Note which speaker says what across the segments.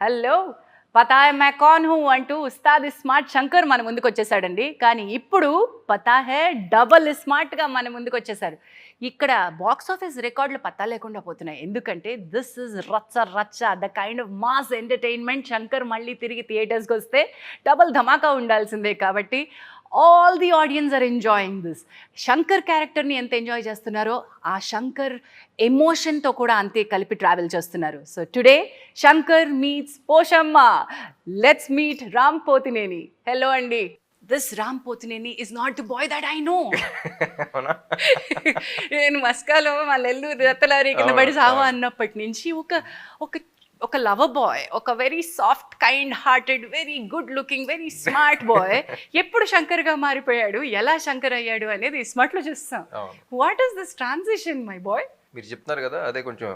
Speaker 1: Hello పతా high मैं कौन हूं అంటూ ఉస్తాద్ స్మార్ట్ శంకర్ మన ముందుకు వచ్చేసాడండి. కానీ ఇప్పుడు పతా హై డబుల్ స్మార్ట్గా మన ముందుకు వచ్చేసారు. ఇక్కడ బాక్స్ ఆఫీస్ రికార్డులు పత్తా లేకుండా పోతున్నాయి. ఎందుకంటే దిస్ ఇస్ రచ్చ రచ్చ the kind of mass entertainment. Shankar మళ్ళీ తిరిగి థియేటర్స్కి వస్తే డబుల్ ధమాకా ఉండాల్సిందే. కాబట్టి all the audience are enjoying this. Shankar క్యారెక్టర్ని ఎంత ఎంజాయ్ చేస్తున్నారో ఆ శంకర్ ఎమోషన్తో కూడా అంతే కలిపి ట్రావెల్ చేస్తున్నారు. So today Shankar meets Poshamma. Let's meet Ram Pothineni. Hello అండి. This Ram Pothineni is not the boy that I know. నేను మస్కాలో మా నెల్లూరు రత్తలారి కింద పడి సావా అన్నప్పటి నుంచి ఒక లవర్ బాయ్, ఒక very soft kind hearted, very good looking, very smart boy ఎప్పుడు శంకర్గా మారిపోయాడు, ఎలా శంకర్ అయ్యాడు అనేది స్మార్ట్లో చూస్తాం. What is this transition my boy?
Speaker 2: మీరు చెప్తున్నారు కదా, అదే కొంచెం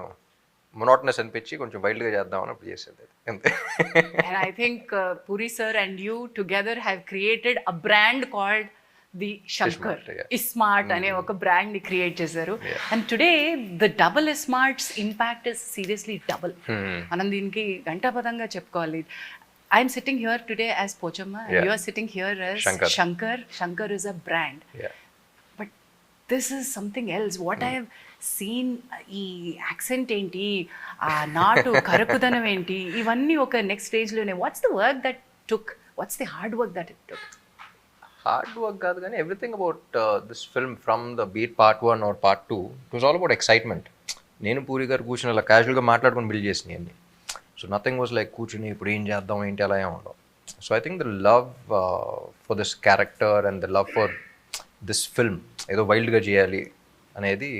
Speaker 2: మొనోటనస్ అనిపించి కొంచెం వైల్డ్గా చేద్దామని అప్పుడు చేసేది అంతే.
Speaker 1: And I think Puri sir and you together have created a brand called the Shankar. ISMART అనే ఒక బ్రాండ్ ని క్రియేట్ చేశారు. And today the double ISMART's impact is seriously double. మనం దీనికి గంటాపదంగా చెప్పుకోవాలి. I'm sitting here today as Pochamma, you are sitting here as Shankar. Shankar is a brand. But this is something else. What I have seen, ఈ accent ఏంటి, ఆ నాటు కరుకుదనం ఏంటి, ఇవన్నీ ఒక నెక్స్ట్ స్టేజ్లోనే. What's the work that took? What's the hard work that it took?
Speaker 2: Hard work కాదు కానీ everything about this film from the beat part 1 or part 2 it was all about excitement. నేను పూరి గారు కూర్చుని అలా క్యాజువల్గా మాట్లాడుకొని బిల్డ్ చేసినాయి అన్ని. సో నథింగ్ వాజ్ లైక్ కూర్చుని ఇప్పుడు ఏం చేద్దాం ఏంటి అలా ఏం ఉండవు. So I think the love for this character and the love for this film, ఏదో వైల్డ్గా చేయాలి అనేది,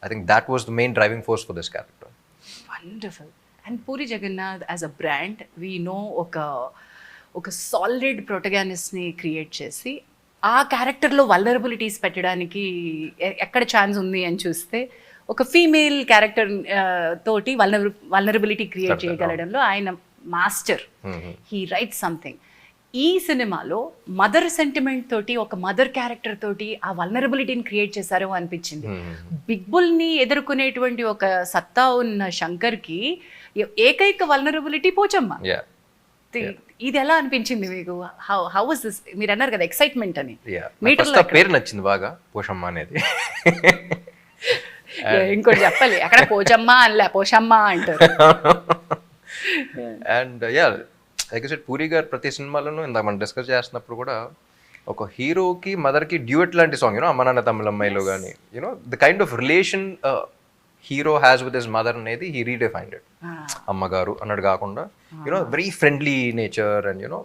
Speaker 2: I think that was the main driving force for this character.
Speaker 1: Wonderful. And Puri Jagannath as a brand we know ఒక solid ప్రొటగానిస్ట్ని create చేసి ఆ క్యారెక్టర్లో vulnerabilities పెట్టడానికి ఎక్కడ ఛాన్స్ ఉంది అని చూస్తే ఒక ఫీమేల్ క్యారెక్టర్ తోటి వల్నరబిలిటీ క్రియేట్ చేయగలడంలో ఆయన మాస్టర్. He write something. ఈ సినిమాలో మదర్ సెంటిమెంట్ తోటి, ఒక మదర్ క్యారెక్టర్ తోటి ఆ వల్నరబిలిటీని క్రియేట్ చేశారు అనిపించింది. బిగ్ బుల్ని ఎదుర్కొనేటువంటి ఒక సత్తా ఉన్న శంకర్కి ఏకైక వల్నరబిలిటీ పోచమ్మ. ఇది ఎలా అనిపించింది మీకు? How was this? మీరు అన్నారు కదా ఎక్సైట్మెంట్ అని.
Speaker 2: మీటర్లో పేరు నచ్చింది బాగా, పోషమ్మ అనేది.
Speaker 1: ఇంకోటి చెప్పాలి, అక్కడ పోచమ్మ అనలే, పోషమ్మ అంటారు.
Speaker 2: And like I said, puri గారు ప్రతి సినిమాలోనూ ఇందాక మనం డిస్కస్ చేస్తున్నప్పుడు కూడా ఒక హీరోకి మదర్కి డ్యూయట్ లాంటి సాంగ్, యూనో అమ్మ నాన్న తమిళ అమ్మాయిలో కానీ, you know the kind of relation hero has with his mother అనేది హీ రీడిఫైన్డ్ ఇట్. అమ్మగారు అన్నట్టు కాకుండా you know very friendly nature and you know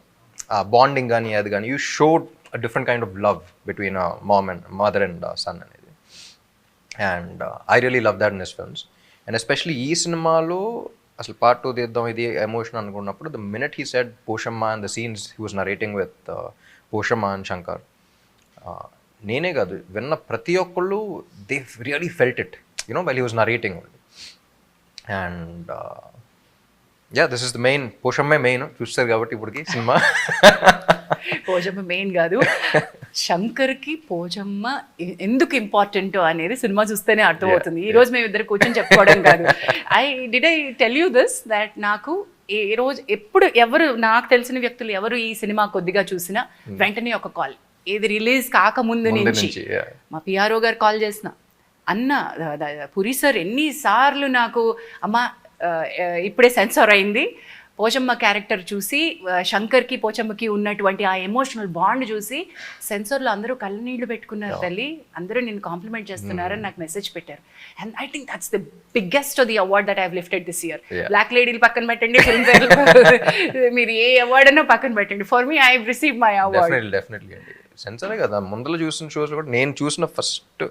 Speaker 2: bonding కానీ అది కానీ, you showed a different kind of love between mom and mother and son అనేది. And I really love that in his films. And especially ఈ సినిమాలో అసలు పార్ట్ 2 తీద్దాం ఇది emotion అనుకున్నప్పుడు, the minute he said Poshamma and the scenes he was narrating with Poshamma and Shankar, నేనే కాదు విన్న ప్రతి ఒక్కళ్ళు they really felt it, you know, while he was narrating. And this is the main Poshamma main చూస్తారు కాబట్టి ఇప్పటికి సినిమా.
Speaker 1: పోషమ్మ మెయిన్ కాదు, శంకర్కి పోచమ్మ ఎందుకు ఇంపార్టెంట్ అనేది సినిమా చూస్తేనే అర్థమవుతుంది. ఈ రోజు మేము ఇద్దరు కూర్చొని చెప్పుకోవడం కాదు. I tell you this that నాకు ఏ రోజు ఎప్పుడు ఎవరు నాకు తెలిసిన వ్యక్తులు ఎవరు ఈ సినిమా కొద్దిగా చూసినా వెంటనే ఒక కాల్, ఏది రిలీజ్ కాకముందు నుంచి మా పిఆర్ఓ గారు కాల్ చేసిన, అన్న పురి సార్ ఎన్నిసార్లు నాకు అమ్మ ఇప్పుడే సెన్సార్ అయింది, పోచమ్మ క్యారెక్టర్ చూసి శంకర్కి పోచమ్మకి ఉన్నటువంటి ఆ ఎమోషనల్ బాండ్ చూసి సెన్సార్లో అందరూ కళ్ళనీళ్ళు పెట్టుకున్నారు తల్లి, అందరూ నేను కాంప్లిమెంట్ చేస్తున్నారని నాకు మెసేజ్ పెట్టారు. And I think that's the biggest the award that I have lifted this year. Black లేడీలు పక్కన పెట్టండి, ఫిల్మ్ ఫేర్ మీరు ఏ అవార్డ్ అన్నా పక్కన పెట్టండి, for me I have received my award.
Speaker 2: Definitely అండి. సెన్సారే కదా, ముందర చూసిన షోస్ కూడా నేను చూసిన ఫస్ట్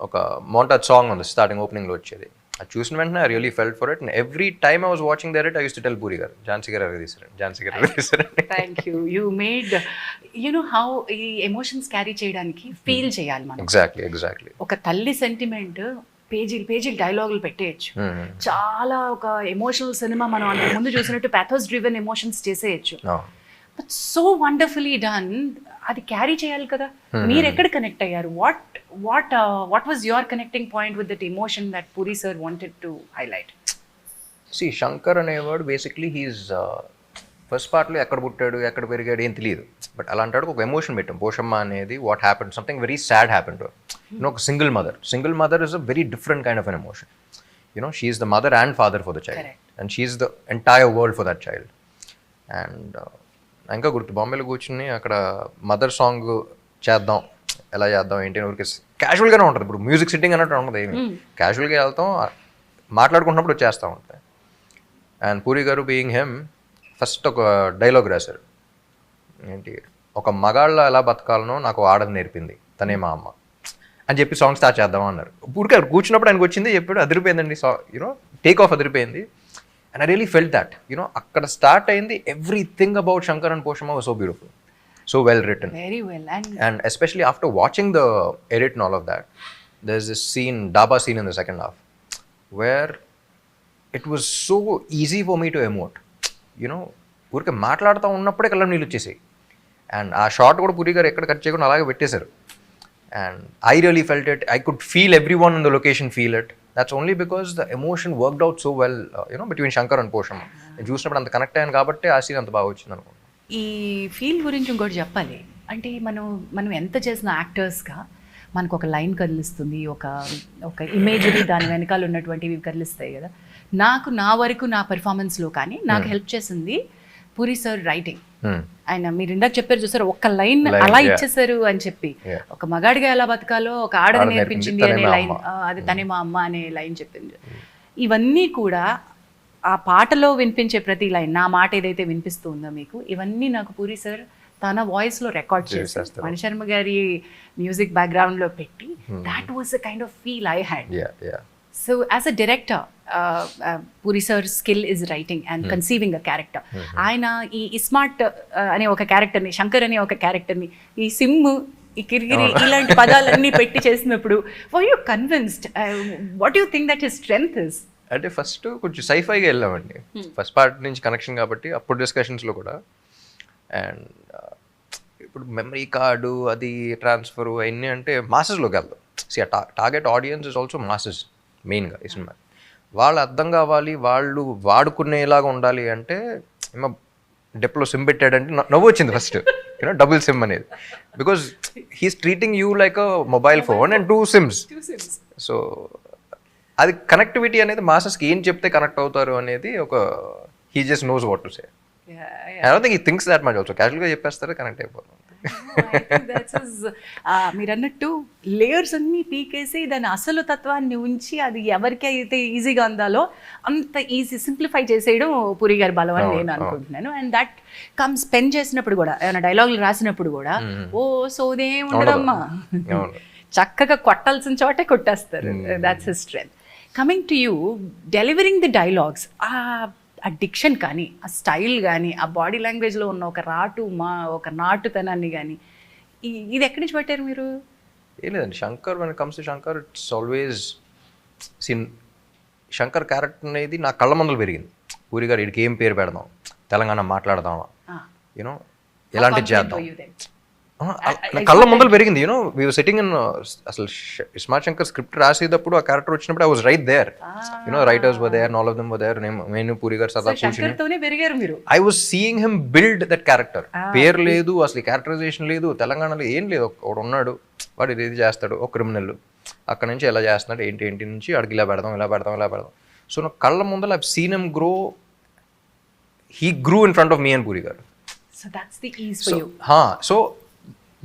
Speaker 2: ఒక మోంటాజ్ సాంగ్ ఉంది స్టార్టింగ్ ఓపెనింగ్లో వచ్చేది, అది చూసిన వెంటనే I really felt for it. And every time I was watching that I use to tell Puri garu, Jhansi garu తీసారండి, ఝాన్సీ గారు తీసారండి.
Speaker 1: Thank you. You made you know how ఈ ఎమోషన్స్ క్యారీ చేయడానికి ఫీల్ చేయాలి మనం.
Speaker 2: ఎగ్జాక్ట్లీ.
Speaker 1: ఒక తల్లి సెంటిమెంట్ పేజీలు డైలాగులు పెట్టేయచ్చు, చాలా ఒక ఎమోషనల్ సినిమా మనం అంతకు ముందు చూసినట్టు ప్యాథోస్ డ్రివెన్ ఎమోషన్స్ చేసేయచ్చు. But so wonderfully done. అది క్యారీ చేయాలి కదా. మీరు ఎక్కడ కనెక్ట్ అయ్యారు? What was your connecting point with that emotion that Puri sir wanted to highlight?
Speaker 2: See Shankar అనేవాడు బేసిక్లీ హీస్ ఫస్ట్ పార్ట్లో ఎక్కడ పుట్టాడు ఎక్కడ పెరిగాడు ఏం తెలియదు, బట్ అలాంటి ఒక ఎమోషన్ పెట్టాం. పోషమ్మ అనేది what happen, something very sad happen to ఒక single mother is a very different kind of an emotion. She is the mother and father for the child and she is the entire world for that child. And ఇంకా గుర్తు బాంబేలో కూర్చుని అక్కడ mother song చేద్దాం, ఎలా చేద్దాం ఏంటి అని ఊరికి క్యాజువల్గానే ఉంటుంది. ఇప్పుడు మ్యూజిక్ సిట్టింగ్ అన్నట్టు ఉంటుంది, ఏమి క్యాజువల్గా వెళ్తాం, మాట్లాడుకుంటున్నప్పుడు వచ్చేస్తూ ఉంటాయి. అండ్ పూరి గారు బీయింగ్ హెమ్ ఫస్ట్ ఒక డైలాగ్ రాశారు, ఏంటి, ఒక మగాళ్ళ ఎలా బతకాలనో నాకు ఆడది నేర్పింది తనే మా అమ్మ అని చెప్పి సాంగ్ స్టార్ట్ చేద్దాం అన్నారు. పూరికి అక్కడ కూర్చున్నప్పుడు ఆయనకు వచ్చింది చెప్పాడు, అదిరిపోయిందండి, టేక్ ఆఫ్ అదిరిపోయింది. And I really felt that అక్కడ స్టార్ట్ అయింది. Everything about Shankar and Poshamma was so beautiful, so well written,
Speaker 1: very well.
Speaker 2: And especially after watching the edit and all of that, there's this scene, daba scene in the second half, where it was so easy for me to emote. ఊరికే మాట్లాడుతూ ఉన్నప్పుడే కళ్ళ నీళ్ళు వచ్చేసాయి. And ఆ short కూడా పూరి గారు ఎక్కడ కట్ చేయకుండా అలాగే పెట్టేశారు. And I really felt it, I could feel every one in the location feel it. That's only because the emotion worked out so well between Shankar and Poshamma. నేను చూసినప్పుడు అంత కనెక్ట్ అయ్యాను కాబట్టి ఆ సీన్ అంత బాగా వచ్చింది అనుకుంటున్నాను.
Speaker 1: ఈ ఫీల్ గురించి ఇంకోటి చెప్పాలి అంటే, మనం ఎంత చేసిన యాక్టర్స్గా మనకు ఒక లైన్ కదిలిస్తుంది, ఒక ఇమేజరీ దాని వెనకాల ఉన్నటువంటివి కదిలిస్తాయి కదా. నా వరకు నా పెర్ఫార్మెన్స్లో కానీ నాకు హెల్ప్ చేసింది పూరి సార్ రైటింగ్. ఆయన మీరు ఇందాక చెప్పారు చూసారు, ఒక్క లైన్ అలా ఇచ్చేసారు అని చెప్పి, ఒక మగాడిగా ఎలా బతకాలో ఒక ఆడది నేర్పించింది అనే లైన్, అది తనే మా అమ్మ అనే లైన్ చెప్పింది. ఇవన్నీ కూడా ఆ పాటలో వినిపించే ప్రతి లైన్, నా మాట ఏదైతే వినిపిస్తూ ఉందో మీకు, ఇవన్నీ నాకు పూరి సార్ తన వాయిస్లో రికార్డ్ చేస్తారు, మణిశర్మ గారి మ్యూజిక్ బ్యాక్గ్రౌండ్లో పెట్టి. That was the kind of feel I had. So as a director, puri sir skill is writing and conceiving a character. ఆయన ఈ ఇస్మార్ట్ అనే ఒక క్యారెక్టర్ని, శంకర్ అనే ఒక క్యారెక్టర్ని, ఈ సిమ్, ఈ కిరిగిరి ఇలాంటి పదాలన్నీ పెట్టి చేసినప్పుడు were you convinced? What you think that his strength is?
Speaker 2: అంటే ఫస్ట్ కొంచెం సైఫైగా వెళ్ళామండి, ఫస్ట్ పార్ట్ నుంచి కనెక్షన్ కాబట్టి అప్పుడు డిస్కషన్స్లో కూడా. అండ్ ఇప్పుడు మెమరీ కార్డు అది ట్రాన్స్ఫర్ అవన్నీ అంటే మాసెస్లోకి వెళ్దాం. Target audience is also masses మెయిన్గా ఈ సినిమా. వాళ్ళు అర్థం కావాలి, వాళ్ళు వాడుకునేలాగా ఉండాలి అంటే డెప్లో సిమ్ పెట్టాడంటే నవ్వు వచ్చింది ఫస్ట్, డబుల్ సిమ్ అనేది. Because he's treating you like a mobile phone and 2 SIMs. So అది కనెక్టివిటీ అనేది మాసెస్కి ఏం చెప్తే కనెక్ట్ అవుతారు అనేది ఒక he just knows what to say. I don't think he thinks that much also. క్యాజువల్గా చెప్పేస్తారు, కనెక్ట్ అయిపోతుంది.
Speaker 1: మీరు అన్నట్టు లేయర్స్ అన్ని పీకేసి దాని అసలు తత్వాన్ని ఉంచి అది ఎవరికి అయితే ఈజీగా అందాలో అంత ఈజీ సింప్లిఫై చేసేయడం పూరి గారి బలం అని నేను అనుకుంటున్నాను. అండ్ దట్ కమ్స్ పెన్ చేసినప్పుడు కూడా, ఏమైనా డైలాగులు రాసినప్పుడు కూడా ఓ సోదే ఉండదమ్మా, చక్కగా కొట్టాల్సిన చోటే కొట్టేస్తారు. That's his strength. Coming to you, delivering the dialogues, ఆ డిక్షన్ కానీ, ఆ స్టైల్ కానీ, ఆ బాడీ లాంగ్వేజ్లో ఉన్న ఒక నాటుతనాన్ని కానీ, ఇది ఎక్కడి నుంచి పట్టారు మీరు?
Speaker 2: ఏం లేదండి, Shankar when comes to Shankar it's always Shankar character అనేది నా కళ్ళ ముందలు పెరిగింది. పూరి గారు వీడికి ఏం పేరు పెడదాం, తెలంగాణ మాట్లాడదామా, ఎలాంటి చేద్దాం, కళ్ళ ముందలు పెరిగింది. వీ వర్ సిట్టింగ్ ఇన్, అసలు ఇస్మార్ట్ శంకర్ స్క్రిప్ట్ రాసేటప్పుడు ఆ క్యారెక్టర్ వచ్చినప్పుడు I was right there. Writers were there, all of them were there. నేను పూరి గారు సదా కూర్చుని I was seeing him build that character. పేరు లేదు, అసలు క్యారెక్టరైజేషన్ లేదు, తెలంగాణలో ఏం లేదు. ఒకడు ఉన్నాడు, వాడు ఇది చేస్తాడు, ఒక క్రిమినల్, అక్కడ నుంచి ఎలా చేస్తున్నాడు, ఏంటి నుంచి అడిగి ఇలా పెడదాం. సో నా కళ్ళ ముందర I seen him grow. He grew in front of me and puri గారు. సో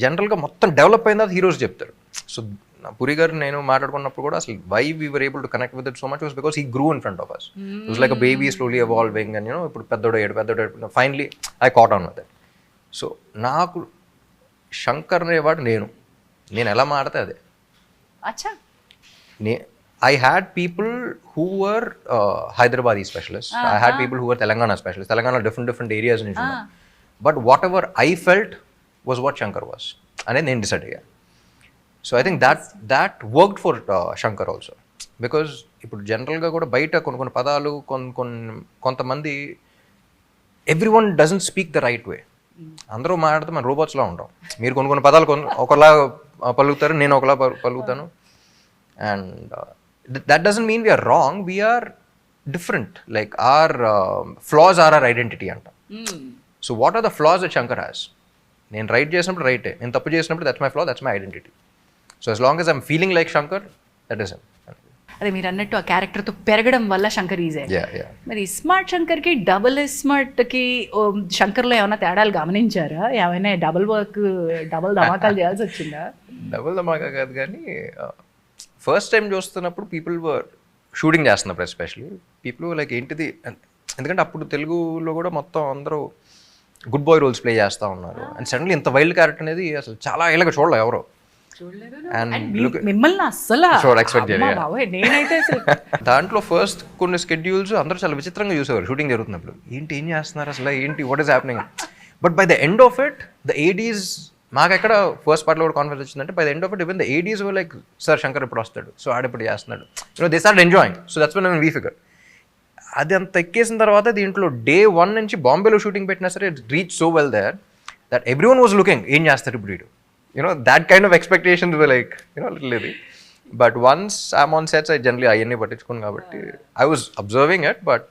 Speaker 2: జనరల్గా మొత్తం డెవలప్ అయిన తర్వాత హీరోస్ చెప్తారు. సో పూరి గారు నేను మాట్లాడుకున్నప్పుడు కూడా అసలు why we were able to connect with it so much was because he grew in front of us. It was like a baby slowly evolving and ఇప్పుడు పెద్దోడు finally I caught on with it. So నాకు శంకర్ అనేవాడు నేను ఎలా మాడితే అదే. I had people who were Hyderabadi specialists. I had people who were Telangana specialists. Telangana different areas in India. But whatever I felt was what Shankar was. And then decided, yeah. So I think that worked for Shankar also. Because ఇప్పుడు జనరల్గా కూడా బయట కొన్ని పదాలు కొంతమంది everyone doesn't speak the right way. అందరూ మాట్లాడితే మన రోబోట్స్లా ఉంటాం. మీరు కొన్ని పదాలు ఒకలా పలుకుతారు, నేను ఒకలా పలుకుతాను. And that doesn't mean we are wrong. We are different, like our flaws are our identity అంట. So what are the flaws that Shankar has? నేను రైట్ చేసినప్పుడు రైటే, నేను తప్పు చేసినప్పుడు that's my flaw, that's my identity. So as long as I'm feeling like Shankar, that is him.
Speaker 1: అదే మీరు అన్నట్టు ఆ క్యారెక్టర్తో పెరగడం వల్ల శంకర్ ఈజే. మరి స్మార్ట్ శంకర్కి డబుల్ స్మార్ట్కి శంకర్లో ఏమైనా తేడాలు గమనించారా? ఏమైనా డబుల్ వర్క్, డబుల్ ధమాకాలు చేయాల్సి వచ్చిందా?
Speaker 2: డబుల్ ధమాకా కాదు కానీ ఫస్ట్ టైం చూస్తున్నప్పుడు పీపుల్ వర్ షూటింగ్ చేస్తున్నప్పుడు ఎస్పెషలీ పీపుల్ లైక్ ఏంటిది, ఎందుకంటే అప్పుడు తెలుగులో కూడా మొత్తం అందరూ గుడ్ బాయ్ రోల్స్ ప్లే చేస్తూ ఉన్నారు. అండ్ సడన్లీ ఇంత వైల్డ్ క్యారెక్టర్ అనేది అసలు చాలా ఏళ్ళగా చూడలేదు ఎవరో.
Speaker 1: మిమ్మల్ని అస్సలు నేనైతే
Speaker 2: దాంట్లో ఫస్ట్ కొన్ని స్కెడ్యూల్స్ అందరూ చాలా విచిత్రంగా చూసేవారు షూటింగ్ జరుగుతున్నప్పుడు. ఏం చేస్తున్నారు అసలు, ఏంటి, what is happening? But by the end of it the Aedes, మాకు ఎక్కడ ఫస్ట్ పార్ట్లో కూడా కాన్ఫిడెన్స్ వచ్చిందంటే by the end of it even the Aedes were like, sir Shankar ఇప్పుడు వస్తాడు, సో ఆడప్పుడు చేస్తున్నాడు, they start enjoying. So that's when we figure. అది అంత ఎక్కేసిన తర్వాత దీంట్లో డే 1 నుంచి బాంబేలో షూటింగ్ పెట్టినా సరే it reach so well there that everyone was looking, ఏం చేస్తారు ఇప్పుడు వీడు, that kind of expectations were like, little ఇది. But once I'm on sets, I generally అవన్నీ పట్టించుకోను కాబట్టి I was observing it, but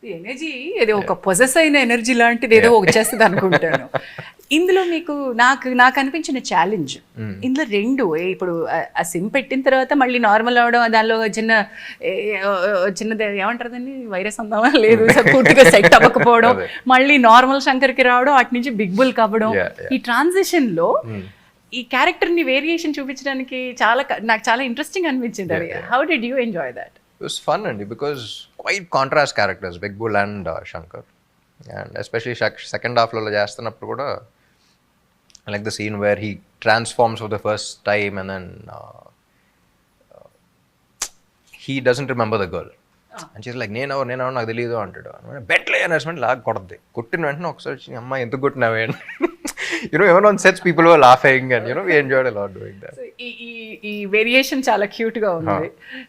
Speaker 1: energy ఏదో ఒక పొజెస్ అయిన ఎనర్జీ లాంటిది ఏదో వచ్చేస్తుంది అనుకుంటాను. ఇందులో మీకు నాకు అనిపించిన ఛాలెంజ్ ఇందులో 2, ఇప్పుడు ఆ సిమ్ పెట్టిన తర్వాత మళ్ళీ నార్మల్ అవడం, దానిలో చిన్నది ఏమంటారు దాన్ని, వైరస్ అందామా లేదు, పూర్తిగా సెట్ అవ్వకపోవడం, మళ్ళీ నార్మల్ శంకర్కి రావడం, అటు నుంచి బిగ్ బుల్ అవ్వడం. ఈ ట్రాన్సిషన్ లో ఈ క్యారెక్టర్ ని వేరియేషన్ చూపించడానికి నాకు చాలా ఇంట్రెస్టింగ్ అనిపించింది. అది how did you enjoy that?
Speaker 2: It was fun అండి, because quite contrast characters, Big Bull and Shankar, and especially second half లో చేస్తున్నప్పుడు కూడా I like the scene where he transforms for the first time and then he doesn't remember the girl and she's like నేను నాకు తెలియదు అంటాడు. బెట్లే అనేసి లాగా కొడద్ది, కొట్టిన వెంటనే ఒకసారి అమ్మాయి ఎందుకు కొట్టినావే అని even on sets people were laughing and we enjoyed a lot doing that.
Speaker 1: ఈ వేరియేషన్ చాలా క్యూట్ గా ఉంది.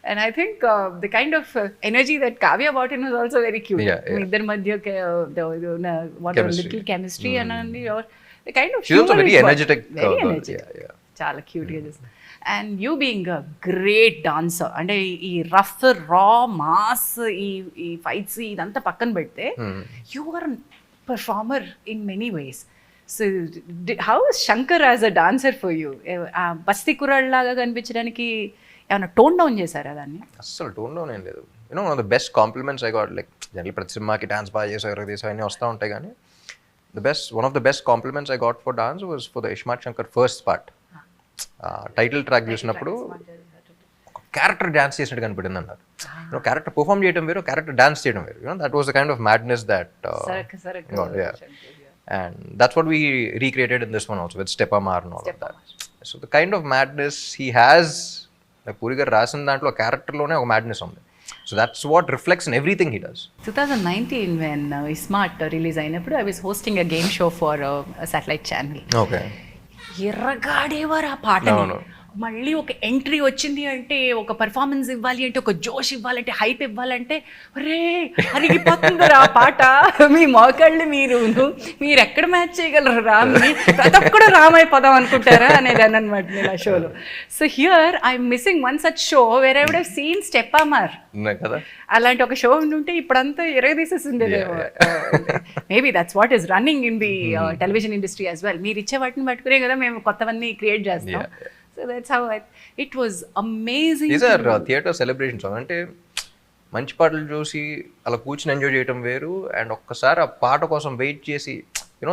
Speaker 1: And I think the kind of energy that Kavya brought in was also very cute. మీ ఇద్దరి మధ్య little chemistry and the kind of
Speaker 2: she's also very energetic.
Speaker 1: చాలా cute గా చేస్తుంది. And you being a great dancer, అంటే ఈ rough రా mass ఈ fights ఇదంతా పక్కన పెడితే you are performer in many ways. So how is Shankar as a dancer for you? బస్తీ కుర్రాడ్ లాగా కనిపించడానికి ఏమైనా టోన్ డౌన్ చేశారా దాన్ని?
Speaker 2: అస్సలు టోన్ డౌన్ ఏం లేదు. One of the best compliments I got, like general ప్రతి సినిమాకి డాన్స్ బాగా చేసారు తీసారు అన్నీ వస్తూ ఉంటాయి, కానీ one of the best compliments I got for dance was for the ISMART Shankar first part. Title track చూసినప్పుడు ఒక క్యారెక్టర్ డాన్స్ చేసినట్టు కనిపడింది అన్నారు. క్యారెక్టర్ పర్ఫామ్ చేయడం వేరు, క్యారెక్టర్ డాన్స్ చేయడం వేరు. That was the kind of madness that and that's what we recreated in this one also with Step Amar and all of that. So the kind of madness he has, like Puri garu rasin dantlo character lone oka madness undi. So that's what reflects in everything he does.
Speaker 1: 2019 when ISMART release అయినప్పుడు I was hosting a game show for a satellite channel.
Speaker 2: Okay.
Speaker 1: ఎర్రగాడేవారు ఆ పాటని. మళ్ళీ ఒక entry వచ్చింది అంటే, ఒక performance ఇవ్వాలి అంటే, ఒక జోష్ ఇవ్వాలంటే, హైప్ ఇవ్వాలంటే, రే అరిగిపోతుంది ఆ పాట. మీ మోకాళ్ళు మీరు ఎక్కడ మ్యాచ్ చేయగలరు రామ్, ప్రతి ఒక్కడు రామైపోదాం అనుకుంటారా అనేదాన్ని అనమాట నేను ఆ షోలో. So here I'm missing one such show where I would have seen step Amar. అలాంటి ఒక షో ఉంటే ఇప్పుడంతా ఎరగదీసేసి ఉండేదేమో. Maybe that's what is running in the television industry as well. మీరు ఇచ్చే వాటిని పట్టుకునే కదా మేము కొత్తవన్నీ క్రియేట్ చేస్తాం. So that's how it was amazing.
Speaker 2: These are theatre celebrations. అంటే మంచి పాటలు చూసి అలా కూర్చుని ఎంజాయ్ చేయడం వేరు, అండ్ ఒక్కసారి ఆ పాట కోసం వెయిట్ చేసి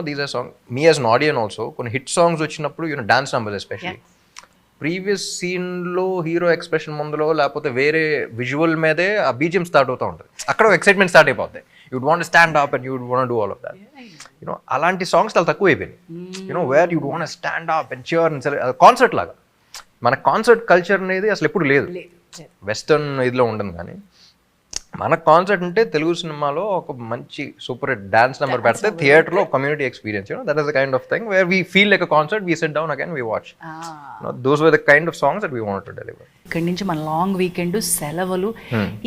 Speaker 2: these are song me as an audience also కొన్ని హిట్ సాంగ్స్ వచ్చినప్పుడు డాన్స్ నంబర్స్ ఎస్పెషల్లీ ప్రీవియస్ సీన్లో హీరో ఎక్స్ప్రెషన్ ముందులో లేకపోతే వేరే విజువల్ మీదే ఆ బీజిఎం స్టార్ట్ అవుతూ ఉంటుంది. అక్కడ ఎక్సైట్మెంట్ స్టార్ట్ అయిపోతాయి. You'd want stand up and you'd want do all of that. అలాంటి సాంగ్స్ చాలా తక్కువ అయిపోయినాయి. Where you'd want stand up and cheer and concert లాగా. మన కాన్సర్ట్ కల్చర్ అనేది అసలు ఎప్పుడు లేదు, వెస్టర్న్ ఇదిలో ఉండదు. కానీ మన కాన్సర్ట్ అంటే తెలుగు సినిమాలో ఒక మంచి సూపర్ హిట్ డాన్స్ నెంబర్ పెడితే థియేటర్లో community experience, that is the kind of thing where we feel like a concert, we SIT down again, we watch. Those were the kind of songs that we wanted to deliver.
Speaker 1: ఇక్కడి నుంచి మన long weekend సెలవులు,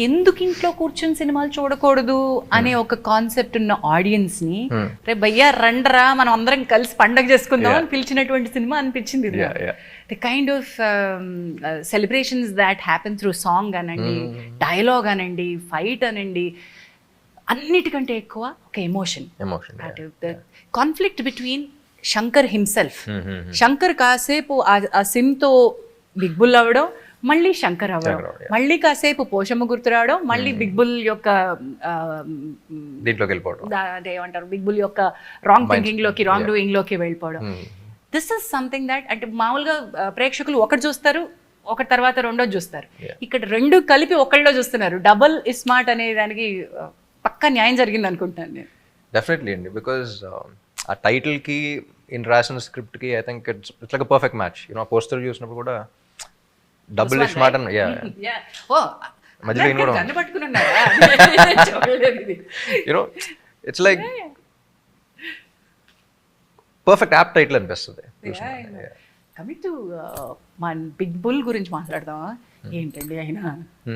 Speaker 1: ఎందుకు ఇంట్లో కూర్చొని సినిమాలు చూడకూడదు అనే ఒక కాన్సెప్ట్ ఉన్న ఆడియన్స్ ని రే భయ్యా రండ్రా మనం అందరం కలిసి పండగ చేసుకుందాం అని పిలిచినటువంటి సినిమా అనిపించింది. The kind of celebrations that happen through song అనండి, డైలాగ్ అనండి, ఫైట్ అనండి, అన్నిటికంటే ఎక్కువ ఒక emotion, conflict between Shankar himself. Shankar కాసేపు ఆ సిమ్తో బిగ్ బుల్ అవ్వడం, మళ్ళీ శంకర్ అవ్వడం, మళ్ళీ కాసేపు పోషమ్మ గుర్తు రావడం, మళ్ళీ బిగ్ బుల్ యొక్క
Speaker 2: దీంట్లోకి వెళ్ళిపోవడం,
Speaker 1: ఏమంటారు బిగ్ బుల్ యొక్క రాంగ్ థింకింగ్ లోకి, రాంగ్ డూయింగ్ లోకి వెళ్ళిపోవడం. దిస్ ఇస్ సంథింగ్ దట్ అంటే మామూలుగా ప్రేక్షకులు ఒకటి చూస్తారు, ఒకటి తర్వాత రెండోది చూస్తారు. ఇక్కడ రెండు కలిపి ఒకళ్ళలో చూస్తున్నారు. డబుల్ ఇస్మార్ట్ అనే దానికి పక్కా న్యాయం జరిగింది అనుకుంటున్నాను నేను.
Speaker 2: డెఫినెట్లీ అండి, బికాజ్ ఆ టైటిల్కి రాసిన స్క్రిప్ట్కి I think it's like a perfect match. You know ఆ పోస్టర్ చూసినప్పుడు కూడా డబుల్ ఇస్మార్ట్ అని మధ్యలో you know it's like perfect apt title అనిపిస్తుంది.
Speaker 1: కమింగ్ టు మన బిగ్ బుల్ గురించి మాట్లాడదామా? ఏంటండి ఆయన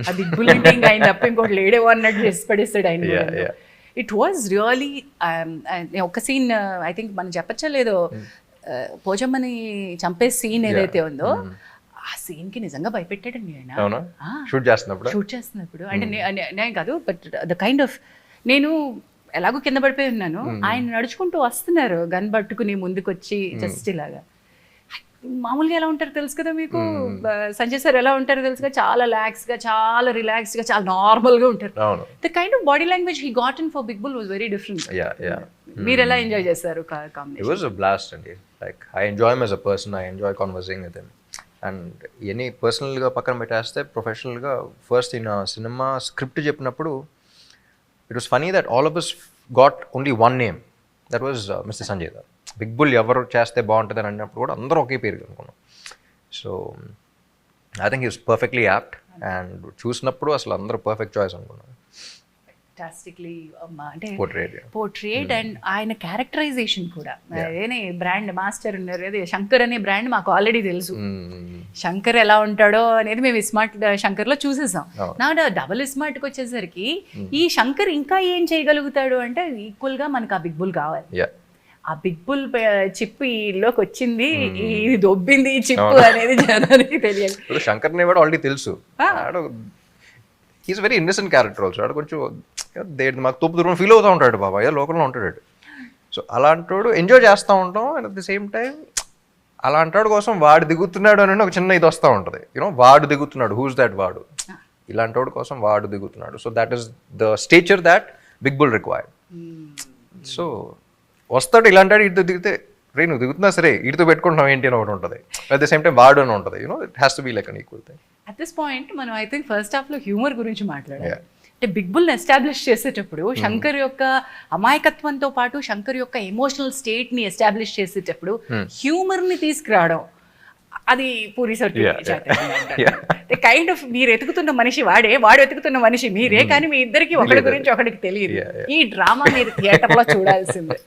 Speaker 1: ఆ బిగ్ బుల్ అంటే ఇంకా ఆయన తప్ప ఇంకోటి లేడేవో అన్నట్టు చేసి పడేస్తాడు ఆయన. ఇట్ వాజ్ రియలీ ఒక సీన్ ఐ థింక్ మనం చెప్పచ్చా లేదో, పోచమ్మని చంపే సీన్ ఏదైతే ఉందో ఆ సీన్ కి నిజంగా భయపెట్టాడండి ఆయన
Speaker 2: షూట్ చేస్తున్నప్పుడు. అంటే
Speaker 1: నేను కాదు, బట్ ద కైండ్ ఆఫ్, నేను ఎలాగో కింద పడిపోయి ఉన్నాను, ఆయన నడుచుకుంటూ వస్తున్నారు గన్ పట్టుకుని ముందుకొచ్చి జస్ట్ ఇలాగా. మామూలుగా ఎలా ఉంటారు తెలుసు కదా మీకు, సంజయ్ సార్ ఎలా ఉంటారో తెలుసు కదా, చాలా రిలాక్స్ గా, చాలా రిలాక్స్ గా, చాలా నార్మల్ గా ఉంటారు. The kind of body language he got in for big bull was very different. మీరు ఎలా ఎంజాయ్ చేశారు combination?
Speaker 2: It was a blast అండి. Like I enjoy him as a person, I enjoy conversing with him. And any పర్సనల్గా పక్కన పెట్టేస్తే ప్రొఫెషనల్గా first ఈయన సినిమా స్క్రిప్ట్ చెప్పినప్పుడు it was funny that all of us got only one name, that was mister Sanjay garu. Big bull ఎవరు చేస్తే బాగుంటుంది అని అన్నప్పుడు కూడా అందరూ ఒకే పేరు అనుకున్నాం. So I think is perfectly apt, and చూసినప్పుడు అసలు అందరూ పర్ఫెక్ట్ చాయిస్ అనుకున్నాను.
Speaker 1: అంటే పోర్ట్రేట్ అండ్ ఆయన క్యారెక్టరైజేషన్ కూడా. అదేనే బ్రాండ్ మాస్టర్ ఉన్నారు, అదే శంకర్ అనే బ్రాండ్ మాకు ఆల్రెడీ తెలుసు. శంకర్ ఎలా ఉంటాడో అనేది మేము ఇస్మార్ట్ శంకర్ లో చూసేసాం. నా డబుల్ ఇస్మార్ట్ కి వచ్చేసరికి ఈ శంకర్ ఇంకా ఏం చేయగలుగుతాడు అంటే ఈక్వల్ గా మనకు ఆ బిగ్ బుల్ కావాలి. ఆ బిగ్ బుల్ చిప్ ఈలోకి వచ్చింది, ఇది దొబ్బింది ఈ చిప్ అనేది జనానికి తెలియదు.
Speaker 2: శంకర్ ని కూడా ఆల్రెడీ తెలుసు, he's very innocent character also. ఆడ కొంచెం మాకు తోపు దూరం ఫీల్ అవుతూ ఉంటాడు, బాబాయ్ లోకల్లో ఉంటాడు. సో అలాంటోడు ఎంజాయ్ చేస్తూ ఉంటాం. And at the same time అలాంటోడు కోసం వాడు దిగుతున్నాడు అని ఒక చిన్న ఇది వస్తూ ఉంటుంది. యూనో వాడు దిగుతున్నాడు, హూస్ దాట్ వాడు, ఇలాంటోడు కోసం వాడు దిగుతున్నాడు. So that is the stature that big bull required. So వస్తాడు ఇలాంటి ఇటు దిగితే, రే నువ్వు దిగుతున్నా సరే ఇటుతో పెట్టుకుంటున్నావు ఏంటి అని ఒకటి ఉంటుంది. అట్ ద సేమ్ టైం వాడు అని ఉంటుంది. You know it has to be like an equal thing.
Speaker 1: At this point మనం ఐ థింక్ ఫస్ట్ హాఫ్ లో హ్యూమర్ గురించి మాట్లాడాలి. అంటే బిగ్ బుల్ ఎస్టాబ్లిష్ చేసేటప్పుడు శంకర్ యొక్క అమాయకత్వంతో పాటు శంకర్ యొక్క ఎమోషనల్ స్టేట్ ని ఎస్టాబ్లిష్ చేసేటప్పుడు హ్యూమర్ ని తీసుకురావడం, అది పూరి కైండ్ ఆఫ్ మీరు ఎతుకుతున్న మనిషి వాడే, వాడు ఎతుకుతున్న మనిషి మీరే, కానీ మీ ఇద్దరికి ఒకటి గురించి ఒకటికి తెలియదు. ఈ డ్రామా మీరు థియేటర్ లో చూడాల్సిందే.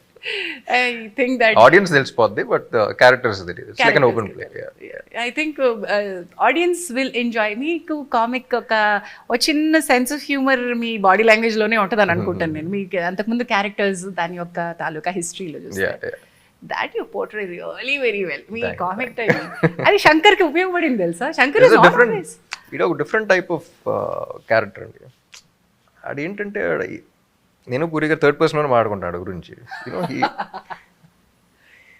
Speaker 1: I think that
Speaker 2: audience తెలిసిపోద్ది, but characters it's like an open play.
Speaker 1: I think audience will enjoy. మీకు కామిక్ ఒక చిన్న sense of humour me body language లోనే ఉంటుందని అనుకుంటాను నేను. మీకు అంతకుముందు క్యారెక్టర్స్ దాని యొక్క తాలూకా హిస్టరీలో చూస్తే that you portray really very well. Me comic time అది శంకర్ కి ఉపయోగపడింది తెలుసా. శంకర్ ఇస్
Speaker 2: డిఫరెంట్, ఇది ఒక డిఫరెంట్ టైప్ ఆఫ్ క్యారెక్టర్ అండి. అదేంటంటే నేను పూరిగా థర్డ్ పర్సన్ అని మాట్లాడుకుంటాడు గురించి. యూనో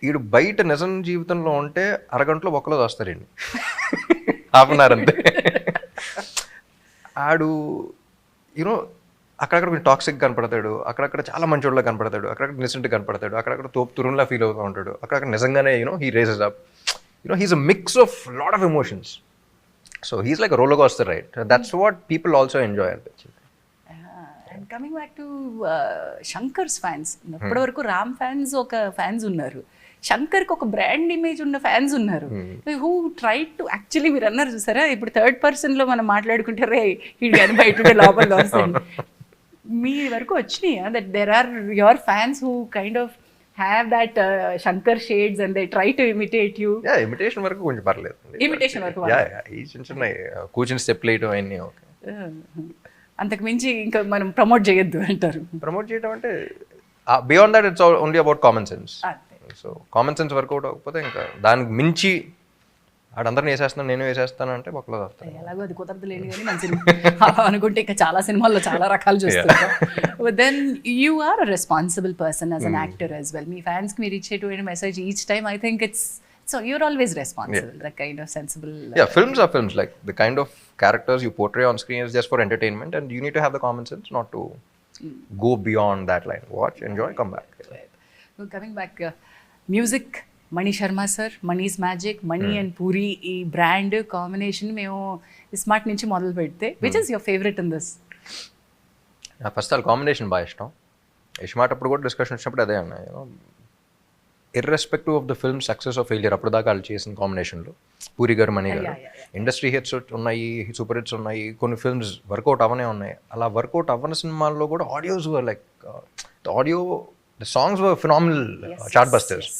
Speaker 2: ఈడు బయట నిజం జీవితంలో ఉంటే అరగంటలో ఒక్కలో వస్తారండి, హాఫ్ అన్ అవర్ అంతే. ఆడు యూనో అక్కడక్కడ కొంచెం టాక్సిక్ కనపడతాడు, అక్కడక్కడ చాలా మంచోళ్ళ కనపడతాడు, అక్కడక్కడ నిజెంట్ కనపడతాడు, అక్కడక్కడ తోపు తురున్లా ఫీల్ అవుతూ ఉంటాడు, అక్కడక్కడ నిజంగానే you know he raises up. You know he's a mix of lot of emotions. So he's like roller coaster ride. That's what people also enjoy అనిపించింది.
Speaker 1: Coming back to Shankar's fans, ఇప్పటి వరకు రామ్ ఫ్యాన్స్ ఒక ఫ్యాన్స్ ఉన్నారు, శంకర్కి ఒక బ్రాండ్ ఇమేజ్ ఉన్న fans ఉన్నారు. Who try to actually మీరు అన్నారు చూసారా, ఇప్పుడు థర్డ్ పర్సన్ లో మనం మాట్లాడుకుంటారే ఇది అని బయట లోపల వస్తుంది. మీ వరకు వచ్చినాయా that there are your fans who kind of have that Shankar shades and they try to imitate you.
Speaker 2: Imitation వరకు కొంచెం పర్లేదు.
Speaker 1: Imitation వరకు
Speaker 2: ఈ చిన్న చిన్న కూర్చుని స్టెప్ వేయటం అన్నీ ఓకే.
Speaker 1: అంతకు మించి ఇంకా మనం ప్రమోట్ చేయొద్దు అంటారు.
Speaker 2: ప్రమోట్ చేయడం అంటే beyond that it's only about common sense. So common sense work out అవ్వకపోతే ఇంకా దానికి మించి ఆడందరిని వేసేస్తున్నాను నేను వేసేస్తాను అంటే ఒకళ్ళు వస్తాను.
Speaker 1: ఎలాగో అది కుదరదు లేని కానీ మన సినిమా అనుకుంటే ఇంకా చాలా సినిమాల్లో చాలా రకాలు చూస్తుంటాం. Then you are a responsible person as an actor as well. మీ ఫ్యాన్స్కి మీరు ఇచ్చేటువంటి message each time I think it's so your always responsible, the kind of sensible.
Speaker 2: Films are films, like the kind of characters you portray on screen is just for entertainment and you need to have the common sense not to go beyond that line. Watch, enjoy, come back.
Speaker 1: Coming back, music Mani Sharma sir, Mani's magic, Mani and Puri ఈ brand combination మేము ఇస్మార్ట్ నుంచి మొదలు పెడితే which is your favourite in this?
Speaker 2: First all combination బాగా ఇష్టం. ఇస్మార్ట్ అప్పుడు కూడా discussion వచ్చినప్పుడు అదే అన్నా, irrespective of the film success of failure అప్పుడు దాకా వాళ్ళు చేసిన కాంబినేషన్లో పూరి గారు మణి గారు ఇండస్ట్రీ హిట్స్ ఉన్నాయి, సూపర్ హిట్స్ ఉన్నాయి, కొన్ని ఫిల్మ్స్ వర్కౌట్ అవనే ఉన్నాయి. అలా వర్కౌట్ అవ్వని సినిమాల్లో కూడా audios were like the songs were phenomenal chart busters.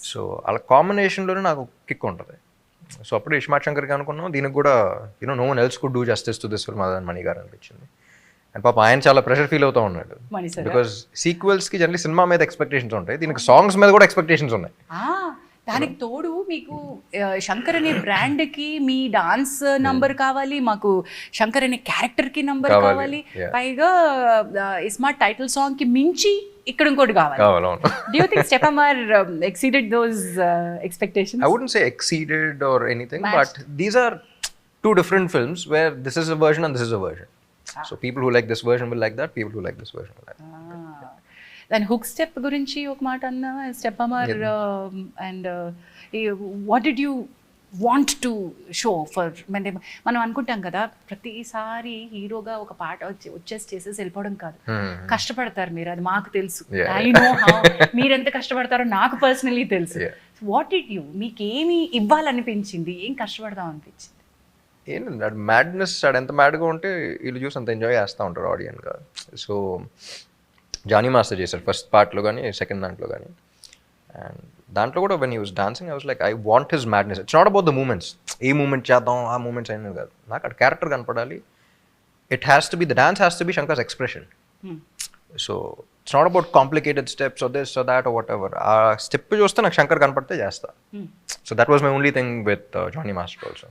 Speaker 2: So అలా కాంబినేషన్లోనే నాకు కిక్ ఉంటుంది. సో అప్పుడు ఇస్మార్ట్ శంకర్కి అనుకున్నాం దీనికి కూడా no one else could do justice to this film other than Mani garu అనిపించింది. అండ్ పాప ఆయన చాలా ప్రెషర్ ఫీల్ అవుతూ ఉన్నాడు బికాస్ సీక్వెల్స్కి జనరల్లీ సినిమా మీద ఎక్స్పెక్టేషన్స్ ఉంటాయి, దీనికి సాంగ్స్ మీద కూడా ఎక్స్పెక్టేషన్స్ ఉన్నాయి.
Speaker 1: దానికి తోడు మీకు శంకర్ అనే బ్రాండ్ కి మీ డాన్స్ నంబర్ కావాలి, మాకు శంకర్ అనే క్యారెక్టర్ కి నంబర్ కావాలి, పైగా ఇస్మార్ట్ టైటిల్ సాంగ్ కి మించి ఇక్కడ ఇంకోటి కావాలి. Do you think Stepamar exceeded those expectations?
Speaker 2: I wouldn't say exceeded or anything, but these are two different films where this is a version and this is a version. So people who like this version will like that, people who like this version will like that.
Speaker 1: దాని hook step గురించి ఒక మాట అన్న స్టెపమర్, and what did you want to show for? అంటే మనం అనుకుంటాం కదా ప్రతిసారి హీరోగా ఒక పాట వచ్చేసి చేసేసి వెళ్ళిపోవడం కాదు, కష్టపడతారు మీరు, అది మాకు తెలుసు. ఐ నో హౌ మీరెంత కష్టపడతారో నాకు పర్సనలీ తెలుసు. వాట్ డిడ్ యూ, మీకు ఏమి ఇవ్వాలనిపించింది, ఏం కష్టపడదాం అనిపించింది?
Speaker 2: ఏంటంటే అది మ్యాడ్నెస్, అది ఎంత మ్యాడ్గా ఉంటే వీళ్ళు చూసి అంత ఎంజాయ్ చేస్తూ ఉంటారు ఆడియన్గా. సో జానీ మాస్టర్ చేశారు ఫస్ట్ పార్ట్లో కానీ సెకండ్ దాంట్లో కానీ, అండ్ దాంట్లో కూడా when he was dancing I was like I want his madness. It's not about the moments, ఏ మూమెంట్ చేద్దాం ఆ మూమెంట్స్ అయినది కాదు, నాకు అక్కడ క్యారెక్టర్ కనపడాలి. It has to be, the dance has to be Shankar's expression. So it's not about complicated steps or this or that or whatever. ఆ step చూస్తే నాకు శంకర్ కనపడితే చేస్తా. So that was my only thing with Jani master also.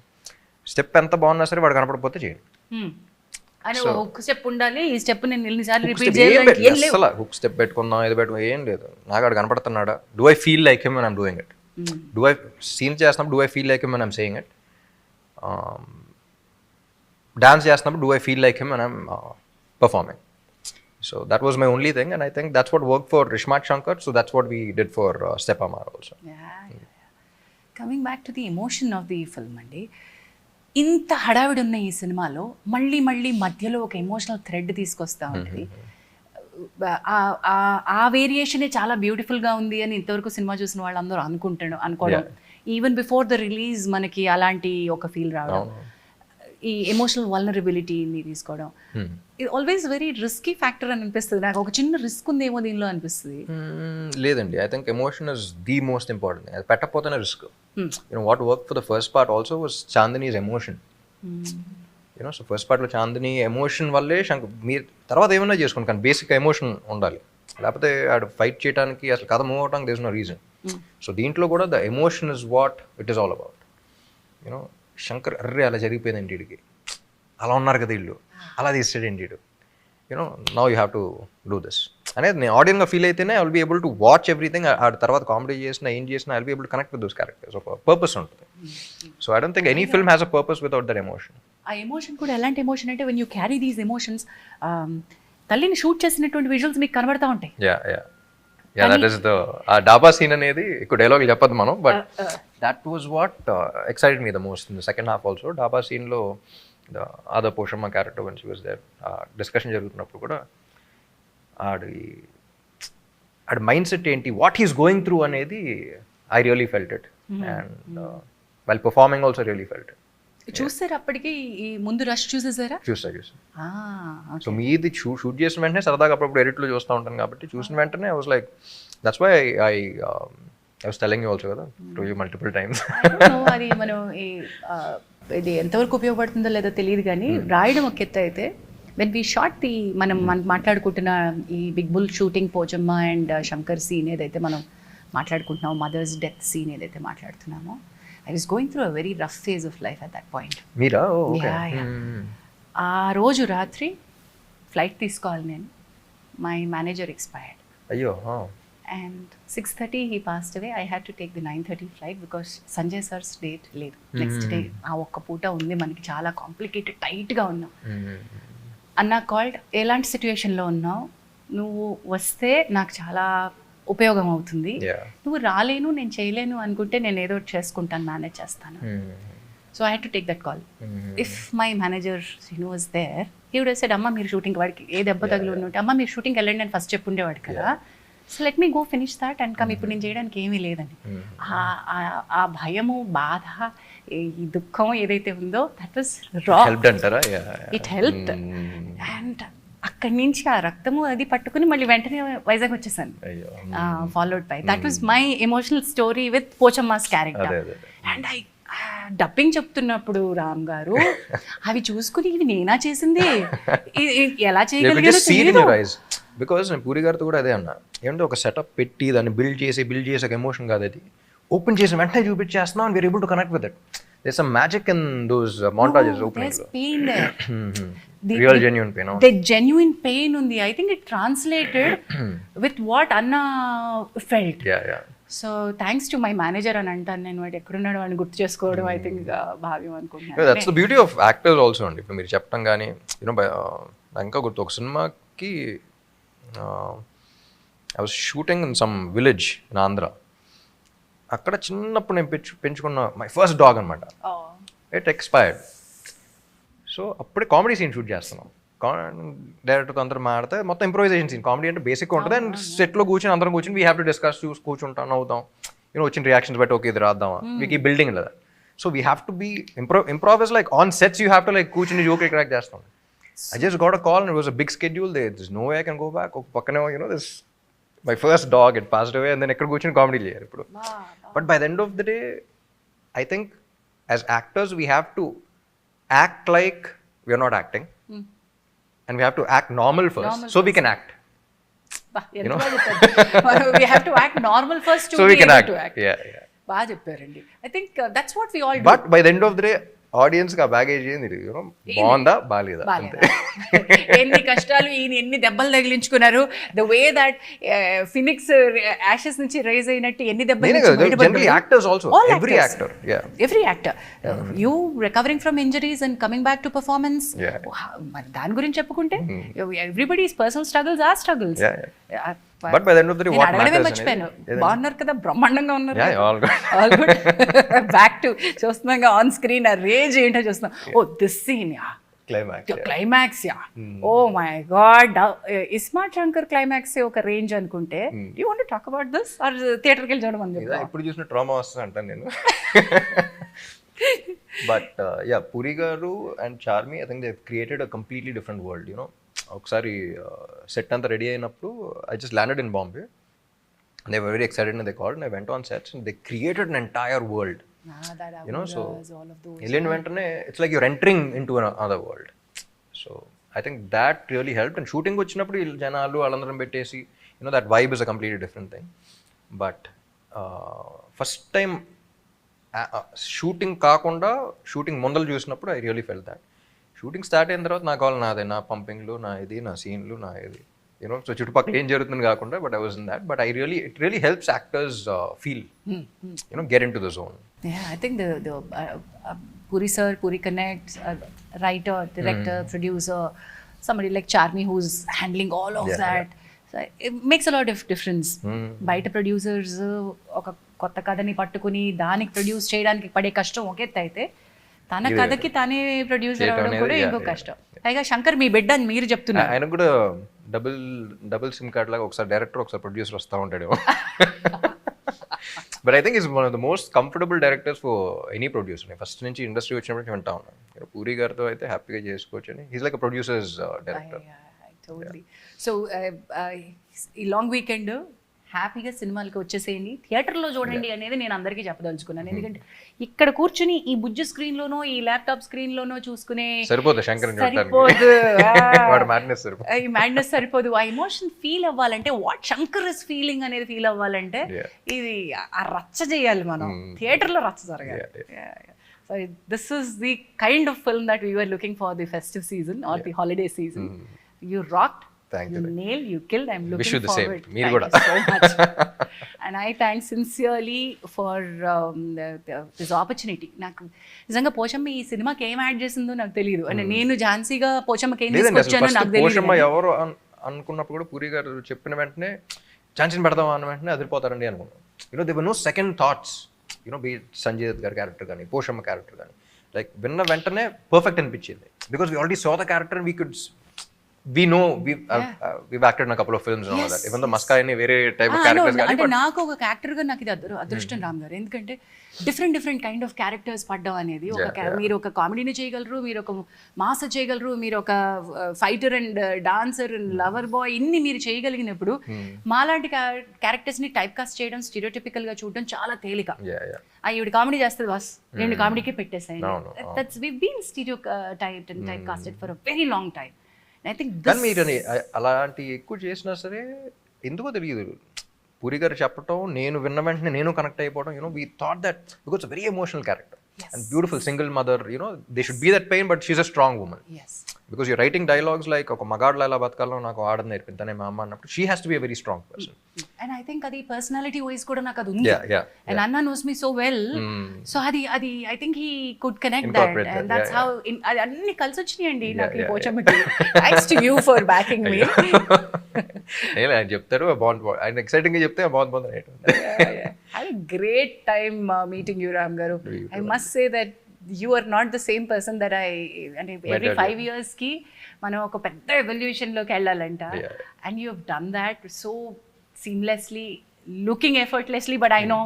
Speaker 2: Step ఎంత బాగున్నా సరే వాడు కనపడకపోతే చేయండి.
Speaker 1: హుక్ స్టెప్ ఉండాలి, ఈ స్టెప్ నేను ఎన్నిసార్లు రిపీట్ చేయాలి,
Speaker 2: అసలు హుక్ స్టెప్ పెట్టుకుందాం ఇది పెట్టుకుందాం ఏం లేదు. నాకు అక్కడ కనపడుతున్నాడా, do I feel like him and I'm doing it, do I scene చేస్తున్నప్పుడు do I feel like him and I'm saying it, dance చేస్తున్నప్పుడు do I feel like him and I'm performing. So that was my only thing, and I think that's what worked for Ismaart Shankar, so that's what we did for Stepamar also.
Speaker 1: Coming back to the emotion of the film అండి, ఇంత హడావిడి ఉన్న ఈ సినిమాలో మళ్ళీ మళ్ళీ మధ్యలో ఒక ఎమోషనల్ థ్రెడ్ తీసుకొస్తా ఉంటుంది. ఆ వేరియేషనే చాలా బ్యూటిఫుల్గా ఉంది అని ఇంతవరకు సినిమా చూసిన వాళ్ళందరూ అనుకోవడం, ఈవెన్ బిఫోర్ ద రిలీజ్ మనకి అలాంటి ఒక ఫీల్ రావడం, ఈ ఎమోషనల్ వల్నరబిలిటీని తీసుకోవడం, ఇది ఆల్వేస్ వెరీ రిస్కీ ఫ్యాక్టర్ అని అనిపిస్తుంది నాకు. ఒక చిన్న రిస్క్ ఉందేమో దీనిలో అనిపిస్తుంది.
Speaker 2: లేదండి, I think emotion is the most important. అది పెట్టకపోతేనే risk. What work for the first part also was Chandini's emotion. So first పార్ట్లో చాందిని ఎమోషన్ వల్లే మీరు తర్వాత ఏమైనా చేసుకోండి, కానీ బేసిక్ ఎమోషన్ ఉండాలి, లేకపోతే ఆడు ఫైట్ చేయడానికి అసలు కథ మూవ్ అవడానికి there is no reason. So దీంట్లో కూడా the emotion is what it is all about. Shankar అర్రే అలా జరిగిపోయిందండి వీడికి, అలా ఉన్నారు కదా వీళ్ళు, అలా తీస్తాడండి వీడు, now you have to do this అనేది నేను ఆడియన్గా ఫీల్ అయితేనే I will be able to watch everything. ఆ తర్వాత కామెడీ చేసినా ఏం చేసినా I will be able to connect with those characters. ఒక పర్పస్ ఉంటుంది. So I don't think any film has a purpose without that emotion.
Speaker 1: ఆ emotion కూడా ఎలాంటి ఎమోషన్ అంటే when you carry these emotions, తల్లిని షూట్ చేసినటువంటి విజువల్స్ మీకు కనబడతా ఉంటాయి.
Speaker 2: దట్ ఈస్ ద ఆ డాబా సీన్ అనేది ఎక్కువ డైలాగ్ చెప్పదు మనం, but that was what excited me the most in the second half also. Dhaba సీన్లో ద అదర్ పోర్షన్ మా character one she was there, discussion జరుగుతున్నప్పుడు కూడా ఆడి మైండ్ సెట్ ఏంటి, వాట్ హీస్ గోయింగ్ త్రూ అనేది I really felt it, and while performing also really felt it.
Speaker 1: చూసారు అప్పటికి ఈ ముందు రష్ చూసేసారా?
Speaker 2: చూసా. సో మీది షూట్ చేసిన వెంటనే సరదాగా అప్పుడప్పుడు ఎడిట్లో చూస్తూ ఉంటాను కాబట్టి చూసిన వెంటనే I was like that's why I was telling you also కదా, to you multiple times.
Speaker 1: అది మనం ఇది ఎంతవరకు ఉపయోగపడుతుందో లేదో తెలియదు కానీ రాయడం ఒక ఎత్తు అయితే వెన్ వీ షార్ట్ ది మనం మాట్లాడుకుంటున్న ఈ big bull shooting Pochamma and Shankar scene ఏదైతే మనం మాట్లాడుకుంటున్నామో, మదర్స్ డెత్ సీన్ ఏదైతే మాట్లాడుతున్నామో, I was going through a very rough phase of life at that point.
Speaker 2: మీరా?
Speaker 1: ఆ రోజు రాత్రి ఫ్లైట్ తీసుకోవాలి నేను. My manager expired.
Speaker 2: అయ్యో.
Speaker 1: And 6:30 he passed away. I had to take the 9:30 flight because Sanjay sir's date లేదు. Next day ఆ ఒక్క పూట ఉంది మనకి, చాలా కాంప్లికేటెడ్ టైట్గా ఉన్నాం. అన్న కాల్డ్, ఎలాంటి సిచ్యువేషన్లో ఉన్నావు, నువ్వు వస్తే నాకు చాలా ఉపయోగం అవుతుంది, నువ్వు రాలేను నేను చేయలేను అనుకుంటే నేను ఏదో చేసుకుంటాను, మేనేజ్ చేస్తాను. So I had to take that call. If my manager was there, he would have said, అమ్మ మీరు షూటింగ్, వాడికి ఏ దెబ్బ తగిలి ఉంటే, అమ్మ మీరు షూటింగ్కి వెళ్ళండి అని ఫస్ట్ చెప్పుండేవాడు కదా. So let me go finish that and come, ఇప్పుడు నేను చేయడానికి ఏమీ లేదని. ఆ భయము, బాధ, ఈ దుఃఖం ఏదైతే ఉందో దట్ వాస్ రా. It helped. అండ్ అక్కడి నుంచి ఆ రక్తము అది పట్టుకుని మళ్ళీ వెంటనే వైజాగ్ వచ్చేసాను, followed by. That was my emotional story with Pochamma's character. And I dubbing చెప్తున్నప్పుడు రామ్ గారు అవి చూసుకుని ఇవి నేనా చేసింది, ఎలా చేయగలిగానో తెలియదు.
Speaker 2: బికాజ్ నేను పూరి గారితో కూడా అదే అన్నా, ఏంటంటే ఒక సెటప్ పెట్టి దాన్ని బిల్డ్ చేసి ఒక ఎమోషన్ కాదు అది, ఓపెన్ చేసి వెంటనే చూపించేస్తున్నాం and we're able to connect with it. There some magic in those montages opening లో. Real genuine pain.
Speaker 1: The genuine pain ఉంది. I think it translated with what Anna felt.
Speaker 2: Yeah.
Speaker 1: So thanks to my manager అని అంటాను నేను. వాడు ఎక్కడున్నాడు వాడిని గుర్తు చేసుకోవడం ఐ థింక్ భావ్యం అనుకుంటున్నాను.
Speaker 2: That's the beauty of actors also అండి. ఇప్పుడు మీరు చెప్పడం కానీ నాకు ఇంకా గుర్తు, ఒక సినిమాకి I was shooting in some village in Andhra. అక్కడ చిన్నప్పుడు నేను పెంచుకున్న మై ఫస్ట్ డాగ్ అనమాట, ఇట్ ఎక్స్పైర్డ్. సో అప్పుడే కామెడీ సీన్ షూట్ చేస్తున్నాం. డైరెక్టర్తో అందరూ మాడితే మొత్తం ఇంప్రూవైజేషన్ సీన్. కామెడీ అంటే బేసిక్ ఉంటుంది అండ్ సెట్లో కూర్చొని అందరం కూర్చొని వీ హ్యావ్ టు డిస్కస్, చూసి కూర్చుంటాం, అవుతాం, వచ్చిన రియాక్షన్స్ బట్టి ఓకే ఇది రాద్దామా, మీకు ఈ బిల్డింగ్ లేదా. So we have to be improv is like on sets you have to like కూర్చుని జోకులు క్రాక్ చేస్తాం. I just got a call and it was a big schedule. There's no way I can go back. ఒక పక్కనే this my first dog had passed away and then ఎక్కడ కూర్చొని comedy చేయాలి ఇప్పుడు. But by the end of the day I think as actors we have to act like we are not acting. And we have to act normal first, so we can act.
Speaker 1: We have to act normal first to be able to act.
Speaker 2: Yeah.
Speaker 1: బాగా చెప్పారండి. I think that's what we all do.
Speaker 2: But by the end of the day audience కి ఆ baggage ఏంది, బాగుందా బాలేదా,
Speaker 1: ఎన్ని కష్టాలు, ఈయన ఎన్ని దెబ్బలు తగిలించుకున్నారు, the way that phoenix ashes నుంచి రైజ్ అయినట్టు ఎన్ని దెబ్బలు.
Speaker 2: Actors also, every actor
Speaker 1: you recovering from injuries and coming back to performance. మరి దాని గురించి చెప్పుకుంటే everybody's personal struggles are struggles.
Speaker 2: But by the end of the day, what matters?
Speaker 1: మర్చిపోయాను, బాగున్నారు కదా, బ్రహ్మాండంగా ఉన్నారు. All good. బ్యాక్ టు చూస్తున్నాం ఆన్ స్క్రీన్ ఆ రేంజ్ ఏంటో చూస్తున్నాం. Oh this scene, climax, oh my god, iSmart Shankar climax ఒక రేంజ్ అనుకుంటే, you want to talk about this or థియేటర్కి వెళ్ళి చూడమని చెప్పి
Speaker 2: ఇప్పుడు చూసిన ట్రామా వస్తుంది అంటాను నేను. But Puri garu and Charmi, I think they created a completely different world. ఒకసారి సెట్ అంతా రెడీ అయినప్పుడు I just landed in Bombay. They were very excited and they called and I went on sets and they created an entire world. So వెళ్ళిన వెంటనే it's like you're entering in to another world. So I think that really help. And shooting వచ్చినప్పుడు జనాలు వాళ్ళందరం పెట్టేసి that vibe is a completely different thing. But first time shooting కాకుండా shooting ముందలు చూసినప్పుడు I really fell that. Shooting start అయిన తర్వాత నా కాల్ నాదే, నా పంపింగ్లు, నా ఇది, నా సీన్లు, నా ఇది, సో చుట్టుపక్కల ఏం జరుగుతుంది కాకుండా. But I was in that. But it really helps actors feel, get in to the zone.
Speaker 1: I think the Puri sir, Puri connects, writer, director, producer, somebody like Charmi who's handling all of that. So it makes a lot of difference. బయట producers ఒక కొత్త కథని పట్టుకుని దానికి produce చేయడానికి పడే కష్టం ఒక ఎత్తు అయితే, తన కథకి తానే ప్రొడ్యూసర్ అవడం కూడా ఇంకో కష్టం. పైగా శంకర్ మీ బిడ్డ అని మీరు చెప్తున్నారు.
Speaker 2: ఆయన కూడా డబుల్ సిమ్ కార్డ్ లాగా ఒకసారి డైరెక్టర్ ఒకసారి ప్రొడ్యూసర్ వస్తూ ఉంటాడు. But I think is one of the most comfortable directors for any producer. First నుంచి ఇండస్ట్రీ వచ్చినప్పుడు వింటా ఉన్నాను. పూరి గారితో అయితే హ్యాపీగా చేసుకోవచ్చు అని. He's like a producers director.
Speaker 1: Totally. So ఈ లాంగ్ వీకెండ్ హ్యాపీగా సినిమాలకి వచ్చేసేయండి, థియేటర్లో చూడండి అనేది నేను అందరికీ చెప్పదలుచుకున్నాను. ఎందుకంటే ఇక్కడ కూర్చుని ఈ బుజ్జి స్క్రీన్లోనో ఈ ల్యాప్టాప్ స్క్రీన్లోనో చూసుకునే
Speaker 2: సరిపోదు శంకర్
Speaker 1: సరిపోదు,
Speaker 2: madness
Speaker 1: ఈ మ్యాడ్నెస్ సరిపోదు. ఆ ఎమోషన్ ఫీల్ అవ్వాలంటే వాట్ శంకర్ ఇస్ ఫీలింగ్ అనేది ఫీల్ అవ్వాలంటే ఇది ఆ రచ్చ చేయాలి మనం, థియేటర్లో రచ్చ జరగాలి. So this is the kind of film that we were looking for the festive season or the holiday season. You rocked.
Speaker 2: Thank
Speaker 1: you. Nailed. You killed. I'm looking
Speaker 2: wish you the
Speaker 1: forward.
Speaker 2: same. Thank
Speaker 1: you so much. And I thank sincerely for this opportunity. నాకు నిజంగా పోచమ్మ ఈ సినిమాకి ఏం add చేసిందో నాకు తెలియదు. అంటే నేను ఝాన్సీగా పోచమ్మకి ఏం తీసుకొచ్చానో నాకు తెలియదు.
Speaker 2: పోచమ్మ ఎవరు అనుకున్నప్పుడు కూడా పూరి గారు చెప్పిన వెంటనే ఝాన్సీని పెడదాం అన్న వెంటనే అదిరిపోతారండి అనుకున్నాను. there were no second thoughts. be it Sanjay Dutt గారి క్యారెక్టర్ కానీ పోషమ్మ క్యారెక్టర్ కానీ లైక్ విన్న వెంటనే పర్ఫెక్ట్ అనిపించింది. Because we already saw the character, we know we've acted in a couple of films and all that, even though Maska any very type of characters gaani,
Speaker 1: అంటే నాకు ఒక character గా నాకు ఇది అదృష్టం రామ్ గారు. ఎందుకంటే డిఫరెంట్ కైండ్ ఆఫ్ క్యారెక్టర్స్ పడ్డం అనేది మీరు ఒక కామెడీని చేయగలరు, మీరు ఒక మాస చేయగలరు, మీరు ఒక fighter and dancer and lover boy ఇన్ని మీరు చేయగలిగినప్పుడు మాలాంటి క్యారెక్టర్స్ ని టైప్ కాస్ట్ చేయడం, స్టీరియోటిపికల్ గా చూడడం చాలా తేలిక. ఈవిడ కామెడీ చేస్తుంది బాస్, రెండు కామెడీకే పెట్టేసాయి. That's we been stereotype and type casted for a very long time.
Speaker 2: కానీ మీరు అలాంటి ఎక్కువ చేసినా సరే ఎందుకో తెలియదు, పూరి గారు చెప్పటం నేను విన్న వెంటనే నేను కనెక్ట్ అయిపోవడం. We thought that because very emotional character and beautiful single mother, they should be that pain but she's a strong woman. Because you writing dialogues like ఒక మగాడ్లా ఎలా బతకాలో నాకు ఆడని నేర్పింది తనే మా అమ్మ అన్నప్పుడు she has to be a very strong person.
Speaker 1: And I think అది పర్సనాలిటీ వైజ్ కూడా నాకు అది ఉంది. అండ్ అన్న knows me so well, so అది I think he could connect that and that's how అది అన్ని కలిసి వచ్చినాయండి నాకు ఈ పోచమ్మకి. Thanks to you for backing me.
Speaker 2: ఆయన చెప్తారు బాగుంది, ఆయన ఎక్సైటింగ్ గా చెప్తే బాగుంది.
Speaker 1: Had a great time meeting you, Ram Garu. I must say that you are not the same person that and every 5 years ki మనం ఒక పెద్ద ఎవల్యూషన్ లోకి వెళ్ళాలంట. And you have done that so seamlessly, looking effortlessly, but I know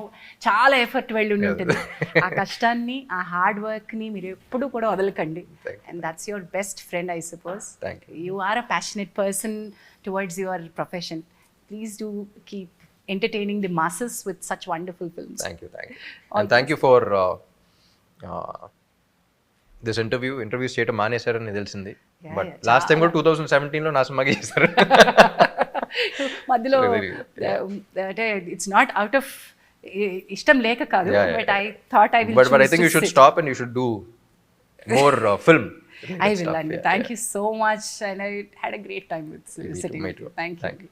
Speaker 1: చాలా effort వెళ్ళి ఉంటుంది. ఆ కష్టాన్ని, ఆ హార్డ్ వర్క్ ని మీరు ఎప్పుడు కూడా వదలకండి. And that's your best friend, I suppose. You are a passionate person towards your profession. Please do keep entertaining the masses with such wonderful films.
Speaker 2: Thank you. And thank you for this interviews చేయటం మానేశారని తెలిసింది. But last time కూడా 2017 లో నా సినిమాకి చేశారు.
Speaker 1: మధ్యలో అంటే it's not out of ఇష్టం లేక కాదు, but I thought I will
Speaker 2: but I think you should stop and you should do more film.
Speaker 1: I will, and thank you so much, and I had a great time with sitting with you. Thank you.